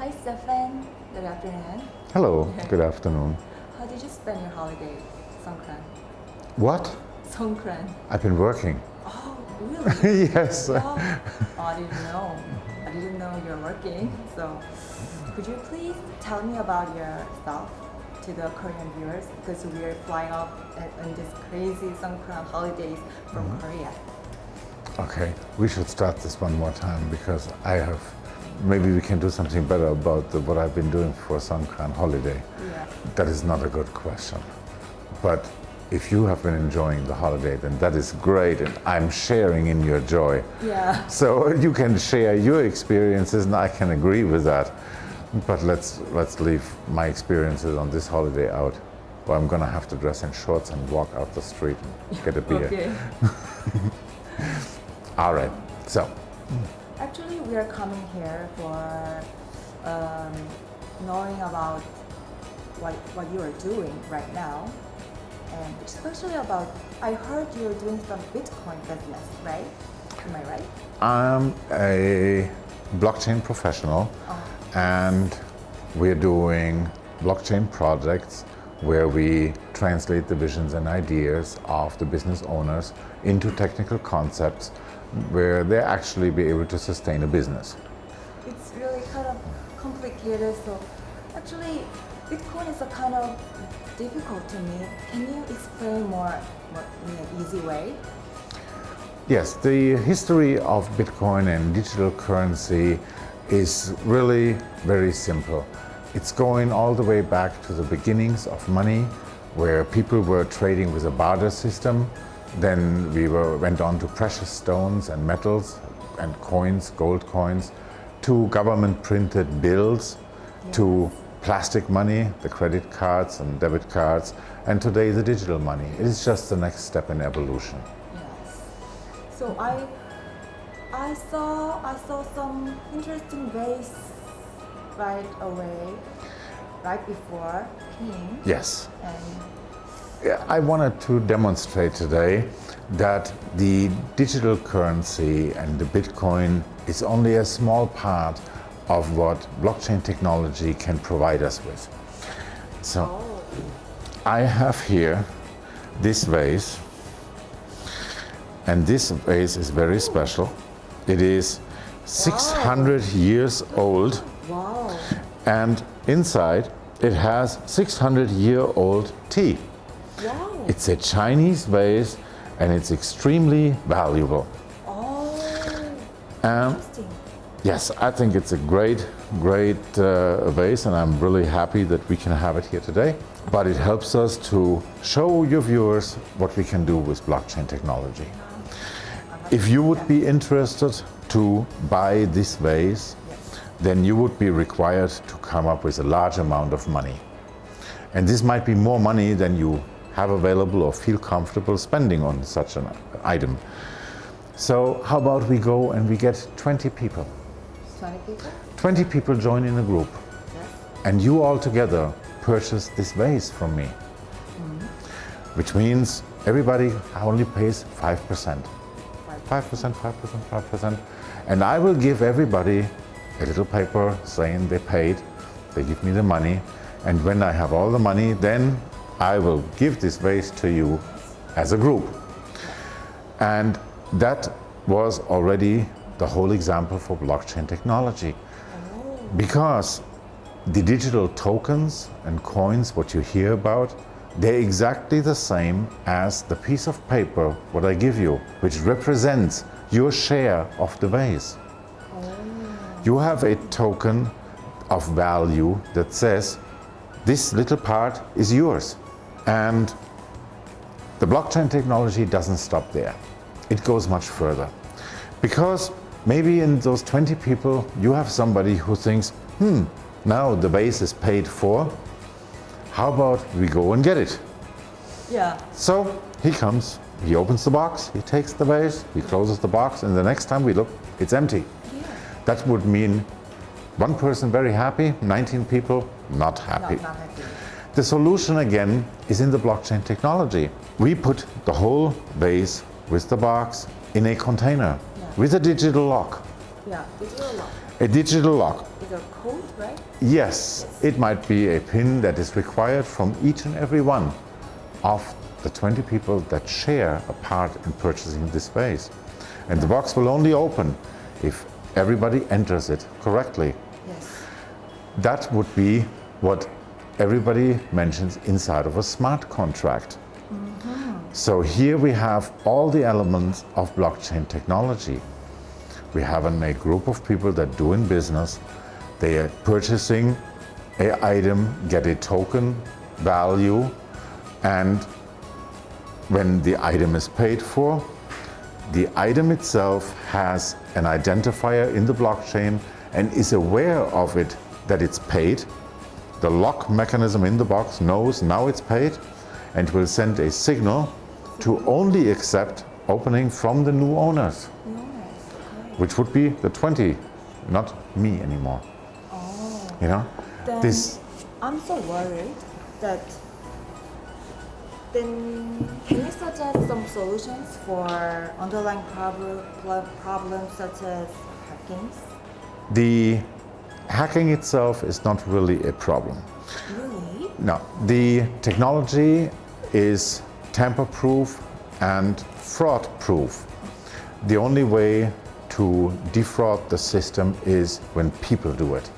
Hi Stefan, good afternoon. Hello, good afternoon. How did you spend your holiday, Songkran? What? Songkran. I've been working. Oh, really? Yes. Wow. Oh, I didn't know. I didn't know you're working. So, could you please tell me about yourself to the Korean viewers, because we are flying off on this crazy Songkran holidays from Korea. Okay, we should start this one more time because maybe we can do something better about what I've been doing for Songkran holiday. Yeah. That is not a good question. But if you have been enjoying the holiday, then that is great, and I'm sharing in your joy. Yeah. So you can share your experiences, and I can agree with that. But let's leave my experiences on this holiday out, or I'm gonna have to dress in shorts and walk out the street and get a beer. Okay. All right. So. Actually, we are coming here for knowing about what you are doing right now, and especially about, I heard you're doing some Bitcoin business, right? Am I right? I'm a blockchain professional, and we're doing blockchain projects where we translate the visions and ideas of the business owners into technical concepts where they actually be able to sustain a business. It's really kind of complicated, so actually Bitcoin is a kind of difficult to me. Can you explain more in an easy way? Yes, the history of Bitcoin and digital currency is really very simple. It's going all the way back to the beginnings of money, where people were trading with a barter system. Then we went on to precious stones and metals and coins, gold coins, to government printed bills, to plastic money, the credit cards and debit cards, and today the digital money. It is just the next step in evolution. Yes. So I saw some interesting ways right away, right before King. Yes. And I wanted to demonstrate today that the digital currency and the Bitcoin is only a small part of what blockchain technology can provide us with. So I have here this vase, and this vase is very special. It is 600 years old, wow. and inside it has 600-year-old tea. Wow. It's a Chinese vase, and it's extremely valuable. Oh, interesting. Yes, I think it's a great vase, and I'm really happy that we can have it here today. But it helps us to show your viewers what we can do with blockchain technology. If you would be interested to buy this vase, then you would be required to come up with a large amount of money. And this might be more money than you have available or feel comfortable spending on such an item. So how about we go and we get 20 people? 20 people? 20 people join in a group. Yes. And you all together purchase this vase from me. Which means everybody only pays 5%. 5%, 5%, 5%. And I will give everybody a little paper saying they paid, they give me the money, and when I have all the money, then I will give this vase to you as a group. And that was already the whole example for blockchain technology. Because the digital tokens and coins, what you hear about, they're exactly the same as the piece of paper what I give you, which represents your share of the vase. You have a token of value that says this little part is yours. And the blockchain technology doesn't stop there. It goes much further. Because maybe in those 20 people, you have somebody who thinks, now the vase is paid for. How about we go and get it? Yeah. So he comes, he opens the box, he takes the vase, he closes the box, and the next time we look, it's empty. Yeah. That would mean one person very happy, 19 people not happy. Not happy. The solution again is in the blockchain technology. We put the whole vase with the box in a container with a digital lock. Yeah, digital lock. A digital lock. Is a code, right? Yes, it might be a PIN that is required from each and every one of the 20 people that share a part in purchasing this vase. And the box will only open if everybody enters it correctly. Yes. That would be what everybody mentions inside of a smart contract. So here we have all the elements of blockchain technology. We have a group of people that do in business. They are purchasing an item, get a token value, and when the item is paid for, the item itself has an identifier in the blockchain and is aware of it, that it's paid. The lock mechanism in the box knows now it's paid and will send a signal to only accept opening from the new owners, which would be the 20, not me anymore. You know, Then this. I'm so worried that then can you suggest some solutions for underlying problems such as hacking? The hacking itself is not really a problem. Really? No, the technology is tamper-proof and fraud-proof. The only way to defraud the system is when people do it.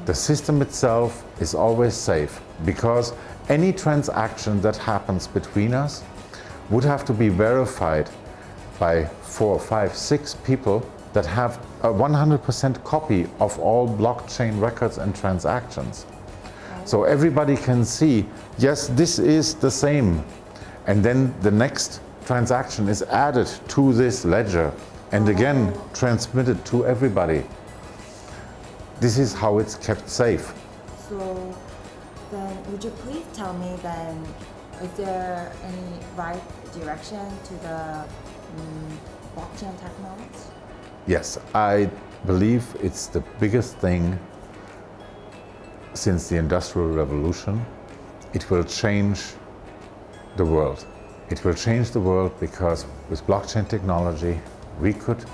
The system itself is always safe because any transaction that happens between us would have to be verified by 4, 5, 6 people that have a 100% copy of all blockchain records and transactions. So everybody can see, yes, this is the same. And then the next transaction is added to this ledger and again transmitted to everybody. This is how it's kept safe. So then would you please tell me then, is there any right direction to the blockchain technology? Yes, I believe it's the biggest thing since the Industrial Revolution. It will change the world. It will change the world because with blockchain technology, we could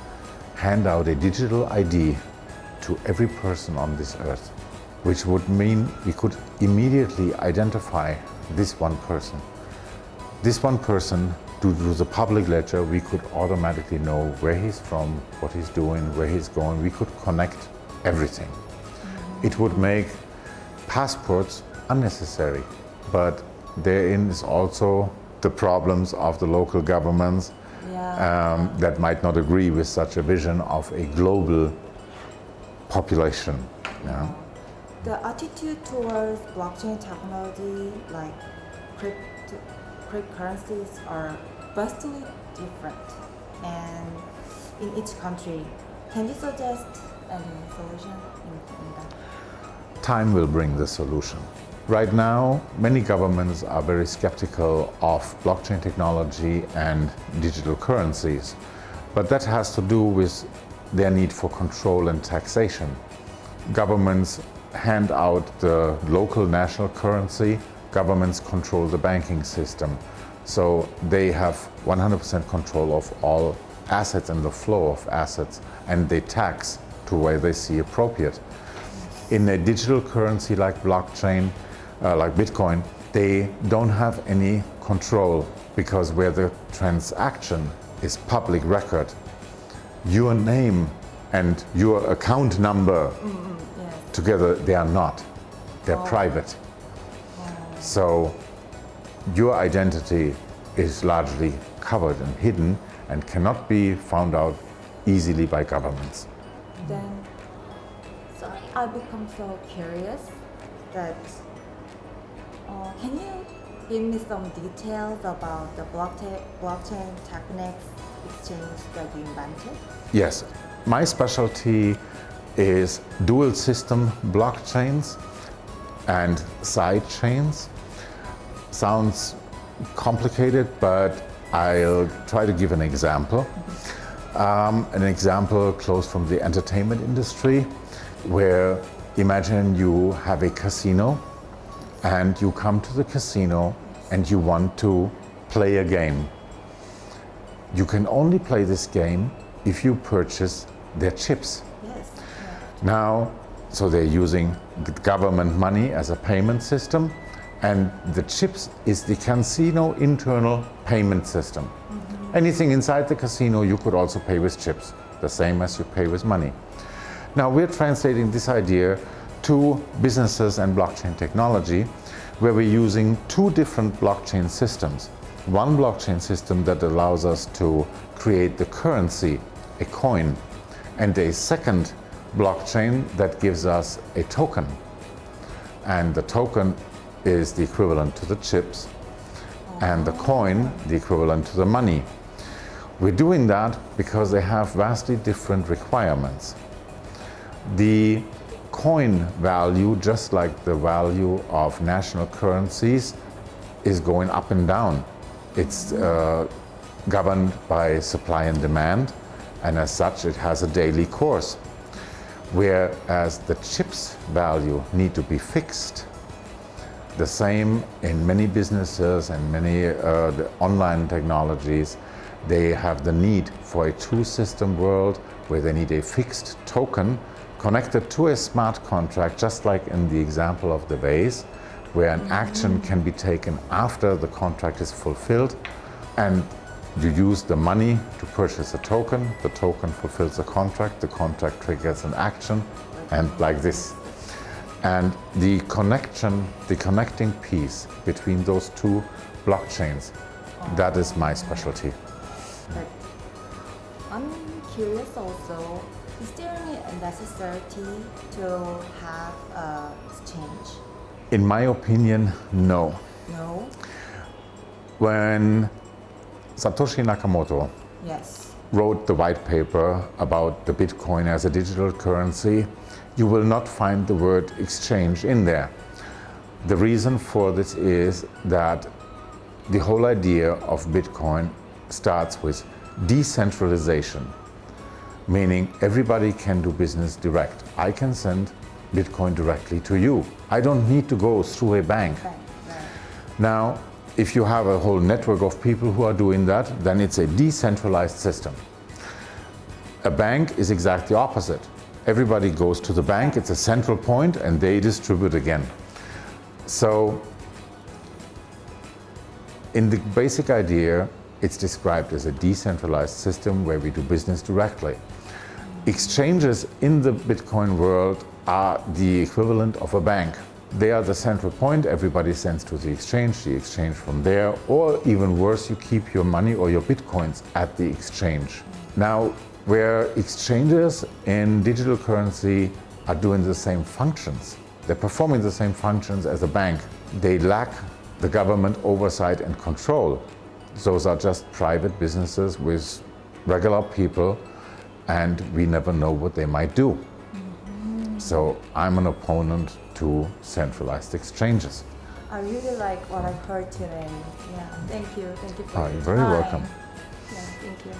hand out a digital ID to every person on this earth, which would mean we could immediately identify this one person. This one person, due to the public ledger, we could automatically know where he's from, what he's doing, where he's going. We could connect everything. It would make passports unnecessary, but therein is also the problems of the local governments that might not agree with such a vision of a global population. Yeah. The attitude towards blockchain technology, like cryptocurrencies, are vastly different, and in each country. Can you suggest any solution in that? Time will bring the solution. Right now, many governments are very skeptical of blockchain technology and digital currencies, but that has to do with their need for control and taxation. Governments hand out the local national currency, governments control the banking system. So they have 100% control of all assets and the flow of assets, and they tax to where they see appropriate. In a digital currency like blockchain, like Bitcoin, they don't have any control because where the transaction is public record, your name and your account number together, they are not. They're private. So your identity is largely covered and hidden and cannot be found out easily by governments. Then, sorry, I become so curious that can you give me some details about the blockchain techniques exchange that you invented? Yes, my specialty is dual system blockchains and side chains. Sounds complicated, but I'll try to give an example. An example close from the entertainment industry, where imagine you have a casino and you come to the casino and you want to play a game. You can only play this game if you purchase their chips. Yes. Now, So they're using the government money as a payment system, and the chips is the casino internal payment system. Anything inside the casino you could also pay with chips, the same as you pay with money. Now we're translating this idea to businesses and blockchain technology, where we're using two different blockchain systems. One blockchain system that allows us to create the currency, a coin, and a second blockchain that gives us a token. And the token is the equivalent to the chips, and the coin the equivalent to the money. We're doing that because they have vastly different requirements. The coin value, just like the value of national currencies, is going up and down. It's governed by supply and demand, and as such it has a daily course. Whereas the chips value need to be fixed. The same in many businesses and many the online technologies, they have the need for a two-system world where they need a fixed token connected to a smart contract, just like in the example of the vase, where an action can be taken after the contract is fulfilled, and you use the money to purchase a token, the token fulfills the contract triggers an action, and like this. And the connecting piece between those two blockchains, that is my specialty. But I'm curious also, is there any necessity to have an exchange? In my opinion, no. No? When Satoshi Nakamoto Yes. wrote the white paper about the Bitcoin as a digital currency, you will not find the word exchange in there. The reason for this is that the whole idea of Bitcoin starts with decentralization, meaning everybody can do business direct. I can send Bitcoin directly to you. I don't need to go through a bank. Right. Now, if you have a whole network of people who are doing that, then it's a decentralized system. A bank is exactly opposite. Everybody goes to the bank, it's a central point, and they distribute again. So, in the basic idea, it's described as a decentralized system where we do business directly. Exchanges in the Bitcoin world are the equivalent of a bank. They are the central point, everybody sends to the exchange from there, or even worse, you keep your money or your Bitcoins at the exchange. Now, where exchanges in digital currency are doing the same functions, they're performing the same functions as a bank, they lack the government oversight and control. Those are just private businesses with regular people, and we never know what they might do. So I'm an opponent to centralized exchanges. I really like what I've heard today. Yeah, thank you for your You're very time. welcome. Yeah, thank you.